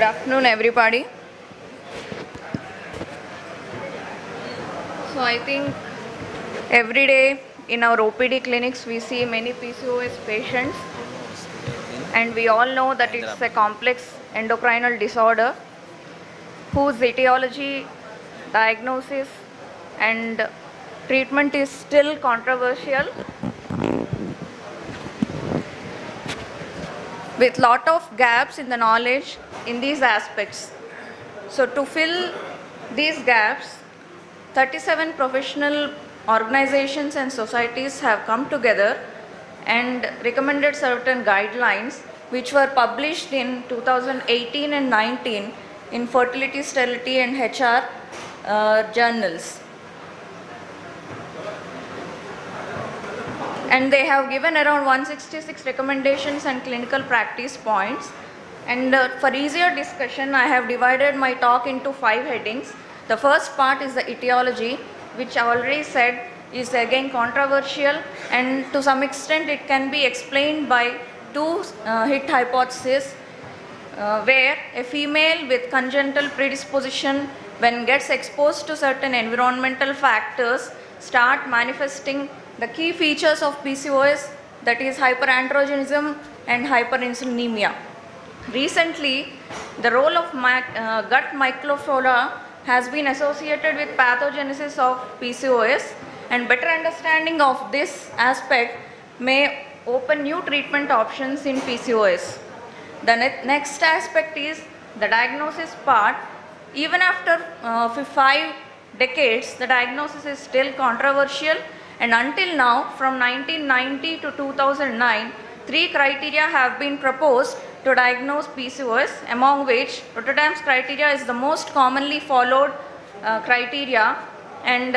Good afternoon, everybody. So I think every day in our OPD clinics we see many PCOS patients, and we all know that it's a complex endocrinal disorder whose etiology, diagnosis and treatment is still controversial, with lot of gaps in the knowledge in these aspects. So to fill these gaps, 37 professional organizations and societies have come together and recommended certain guidelines which were published in 2018 and 19 in Fertility, Sterility and HR journals. And they have given around 166 recommendations and clinical practice points. And for easier discussion, I have divided my talk into 5 headings. The first part is the etiology, which I already said is again controversial, and to some extent it can be explained by 2 hit hypotheses, where a female with congenital predisposition, when gets exposed to certain environmental factors, start manifesting the key features of PCOS, that is hyperandrogenism and hyperinsulinemia. Recently, the role of gut microflora has been associated with pathogenesis of PCOS, and better understanding of this aspect may open new treatment options in PCOS. The next aspect is the diagnosis part. Even after 5 decades, the diagnosis is still controversial, and until now, from 1990 to 2009, 3 criteria have been proposed to diagnose PCOS, among which Rotterdam's criteria is the most commonly followed criteria, and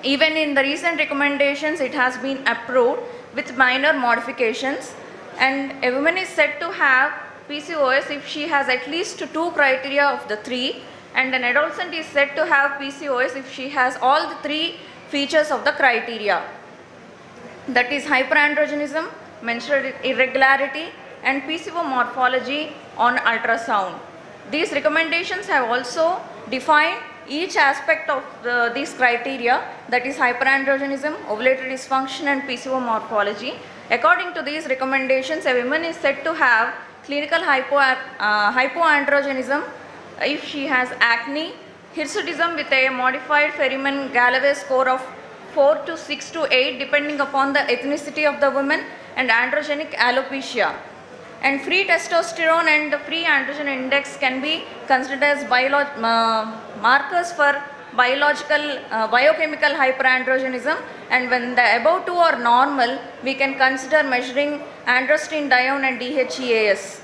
even in the recent recommendations it has been approved with minor modifications. And a woman is said to have PCOS if she has at least 2 criteria of the 3, and an adolescent is said to have PCOS if she has all the 3 features of the criteria, that is hyperandrogenism, menstrual irregularity and PCO morphology on ultrasound. These recommendations have also defined each aspect of these criteria, that is hyperandrogenism, ovulatory dysfunction and PCO morphology. According to these recommendations, a woman is said to have clinical hypoandrogenism if she has acne, hirsutism with a modified Ferriman-Galloway score of 4 to 6 to 8 depending upon the ethnicity of the woman, and androgenic alopecia. And free testosterone and the free androgen index can be considered as markers for biochemical hyperandrogenism, and when the above 2 are normal, we can consider measuring androstenedione and DHEAS.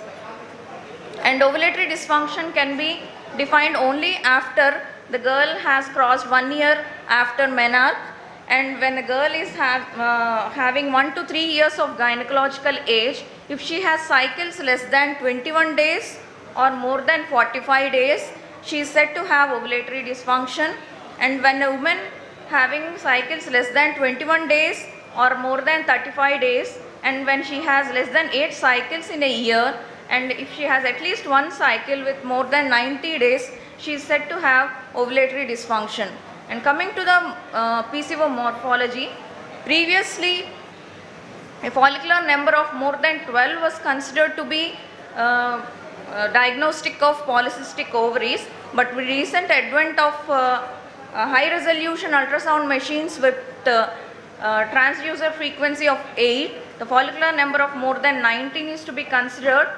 And ovulatory dysfunction can be defined only after the girl has crossed 1 year after menarche, and when a girl is having 1 to 3 years of gynecological age, if she has cycles less than 21 days or more than 45 days, she is said to have ovulatory dysfunction. And when a woman having cycles less than 21 days or more than 35 days, and when she has less than 8 cycles in a year, and if she has at least 1 cycle with more than 90 days, she is said to have ovulatory dysfunction. And coming to the PCO morphology, previously a follicular number of more than 12 was considered to be diagnostic of polycystic ovaries, but with recent advent of high resolution ultrasound machines with transducer frequency of 8, the follicular number of more than 19 is to be considered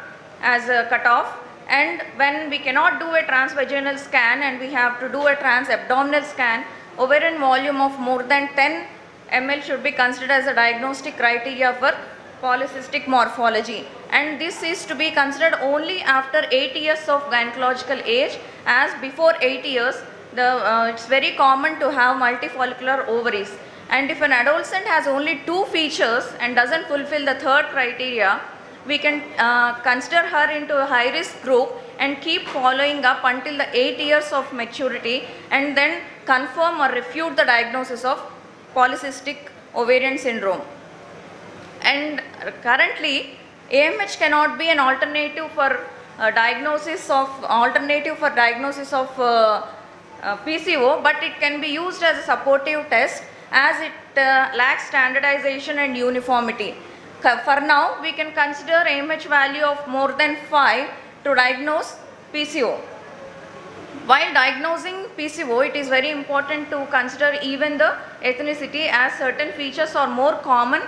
as a cutoff. And when we cannot do a transvaginal scan and we have to do a transabdominal scan, ovarian volume of more than 10 ml should be considered as a diagnostic criteria for polycystic morphology. And this is to be considered only after 8 years of gynecological age, as before 8 years it's very common to have multifollicular ovaries. And if an adolescent has only 2 features and doesn't fulfill the 3rd criteria, we can consider her into a high risk group and keep following up until the 8 years of maturity, and then confirm or refute the diagnosis of polycystic ovarian syndrome. And currently AMH cannot be an alternative for diagnosis of alternative for diagnosis of PCO, but it can be used as a supportive test as it lacks standardization and uniformity. For now, we can consider AMH value of more than 5 to diagnose PCO. While diagnosing PCO, it is very important to consider even the ethnicity, as certain features are more common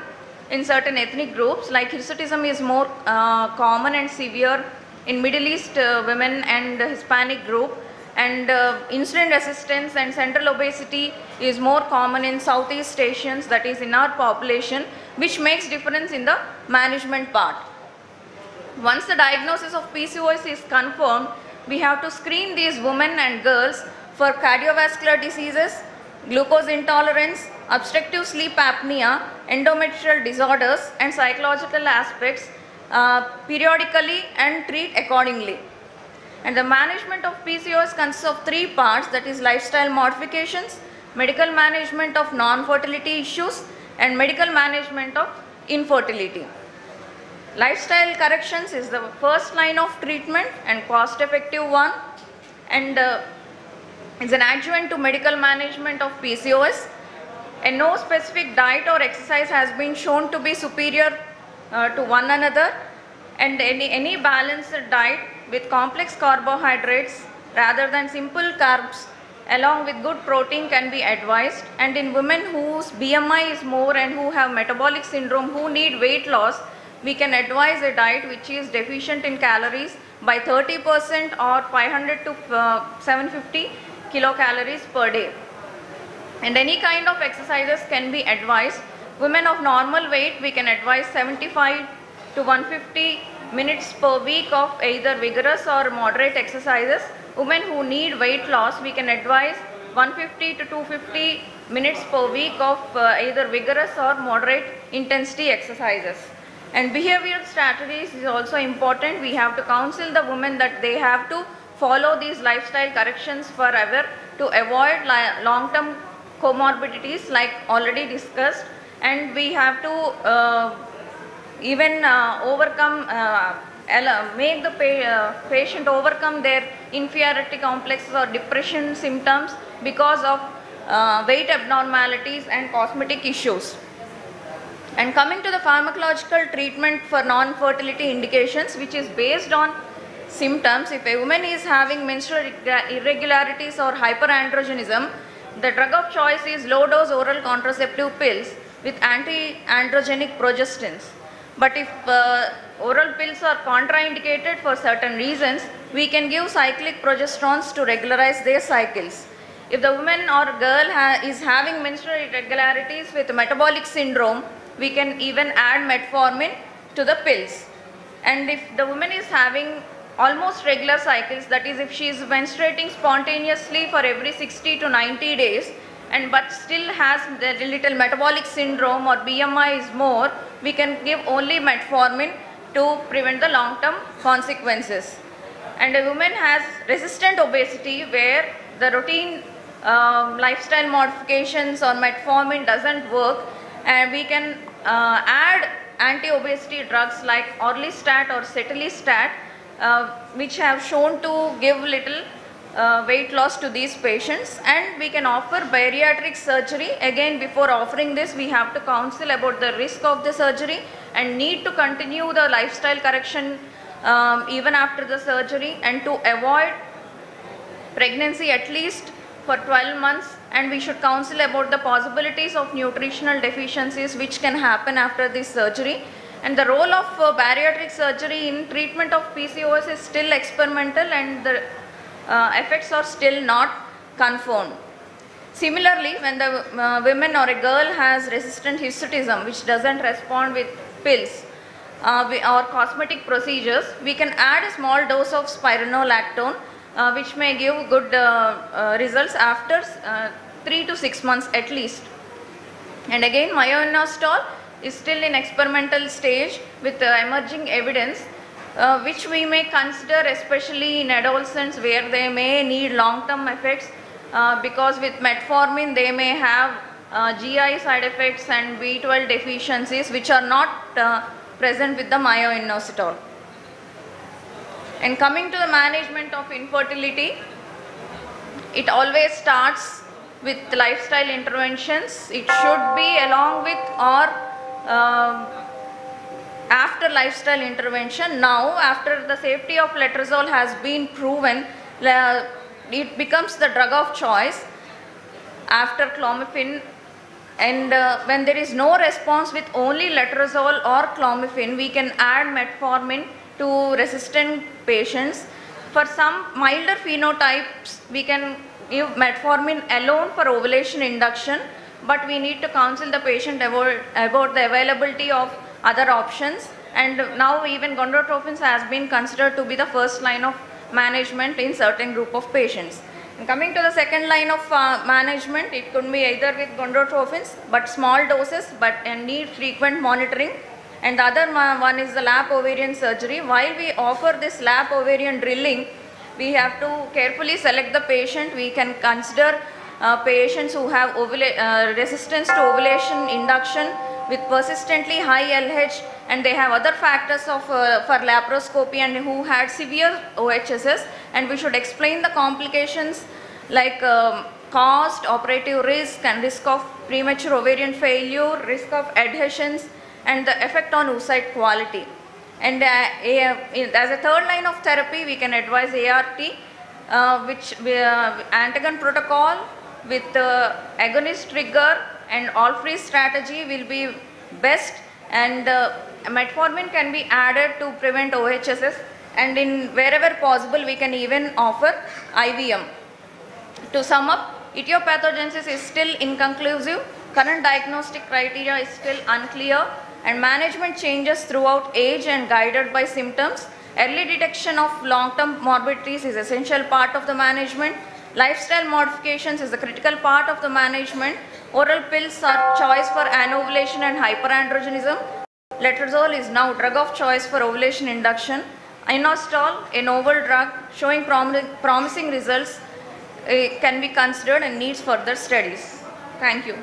in certain ethnic groups, like hirsutism is more common and severe in Middle East women and Hispanic group, and insulin resistance and central obesity is more common in Southeast Asians, that is in our population, which makes difference in the management part. Once the diagnosis of PCOS is confirmed, we have to screen these women and girls for cardiovascular diseases, glucose intolerance, obstructive sleep apnea, endometrial disorders and psychological aspects periodically and treat accordingly. And the management of PCOS consists of 3 parts, that is lifestyle modifications, medical management of non-fertility issues and medical management of infertility. Lifestyle corrections is the first line of treatment and cost effective one, and is an adjuvant to medical management of PCOS, and no specific diet or exercise has been shown to be superior to one another, and any balanced diet with complex carbohydrates rather than simple carbs along with good protein can be advised. And in women whose BMI is more and who have metabolic syndrome, who need weight loss, we can advise a diet which is deficient in calories by 30% or 500 to 750 kilocalories per day. And any kind of exercises can be advised. Women of normal weight, we can advise 75 to 150 minutes per week of either vigorous or moderate exercises. Women who need weight loss, we can advise 150 to 250 minutes per week of either vigorous or moderate intensity exercises. And behavioral strategies is also important. We have to counsel the women that they have to follow these lifestyle corrections forever to avoid long-term comorbidities like already discussed, and we have to even overcome, make the patient overcome their inferiority complexes or depression symptoms because of weight abnormalities and cosmetic issues. And coming to the pharmacological treatment for non-fertility indications, which is based on symptoms. If a woman is having menstrual irregularities or hyperandrogenism, the drug of choice is low-dose oral contraceptive pills with anti-androgenic progestins. But if oral pills are contraindicated for certain reasons, we can give cyclic progesterones to regularize their cycles. If the woman or girl is having menstrual irregularities with metabolic syndrome, we can even add metformin to the pills. And if the woman is having almost regular cycles, that is if she is menstruating spontaneously for every 60 to 90 days but still has the little metabolic syndrome or BMI is more, we can give only metformin to prevent the long-term consequences. And a woman has resistant obesity where the routine lifestyle modifications or metformin doesn't work, and we can add anti-obesity drugs like orlistat or cetulistat, which have shown to give little weight loss to these patients. And we can offer bariatric surgery. Again, before offering this, we have to counsel about the risk of the surgery and need to continue the lifestyle correction even after the surgery, and to avoid pregnancy at least for 12 months. And we should counsel about the possibilities of nutritional deficiencies which can happen after this surgery. And the role of bariatric surgery in treatment of PCOS is still experimental, and the effects are still not confirmed. Similarly, when the women or a girl has resistant hirsutism which doesn't respond with pills or cosmetic procedures, we can add a small dose of spironolactone which may give good results after 3 to 6 months at least. And again, myoinositol is still in experimental stage with emerging evidence which we may consider especially in adolescents where they may need long-term effects because with metformin they may have GI side effects and B12 deficiencies which are not present with the myoinositol. And coming to the management of infertility, it always starts with lifestyle interventions. It should be along with or after lifestyle intervention. Now, after the safety of letrozole has been proven, it becomes the drug of choice after clomiphene. And when there is no response with only letrozole or clomiphene, we can add metformin to resistant patients. For some milder phenotypes, we can give metformin alone for ovulation induction, but we need to counsel the patient about the availability of other options. And now even gonadotropins has been considered to be the first line of management in certain group of patients. And coming to the second line of management, it could be either with gonadotropins but small doses and need frequent monitoring. And the other one is the lap ovarian surgery. While we offer this lap ovarian drilling, we have to carefully select the patient. We can consider patients who have resistance to ovulation induction with persistently high LH, and they have other factors of for laparoscopy, and who had severe OHSS, and we should explain the complications like cost, operative risk, and risk of premature ovarian failure, risk of adhesions, and the effect on oocyte quality. And as a third line of therapy, we can advise ART, which antagon protocol with agonist trigger and all-free strategy will be best, and metformin can be added to prevent OHSS, and in wherever possible we can even offer IVM. To sum up, etiopathogenesis is still inconclusive, current diagnostic criteria is still unclear, and management changes throughout age and guided by symptoms. Early detection of long-term morbidities is essential part of the management. Lifestyle modifications is a critical part of the management. Oral pills are choice for anovulation and hyperandrogenism. Letrozole is now drug of choice for ovulation induction. Inositol, a novel drug showing promising results, can be considered and needs further studies. Thank you.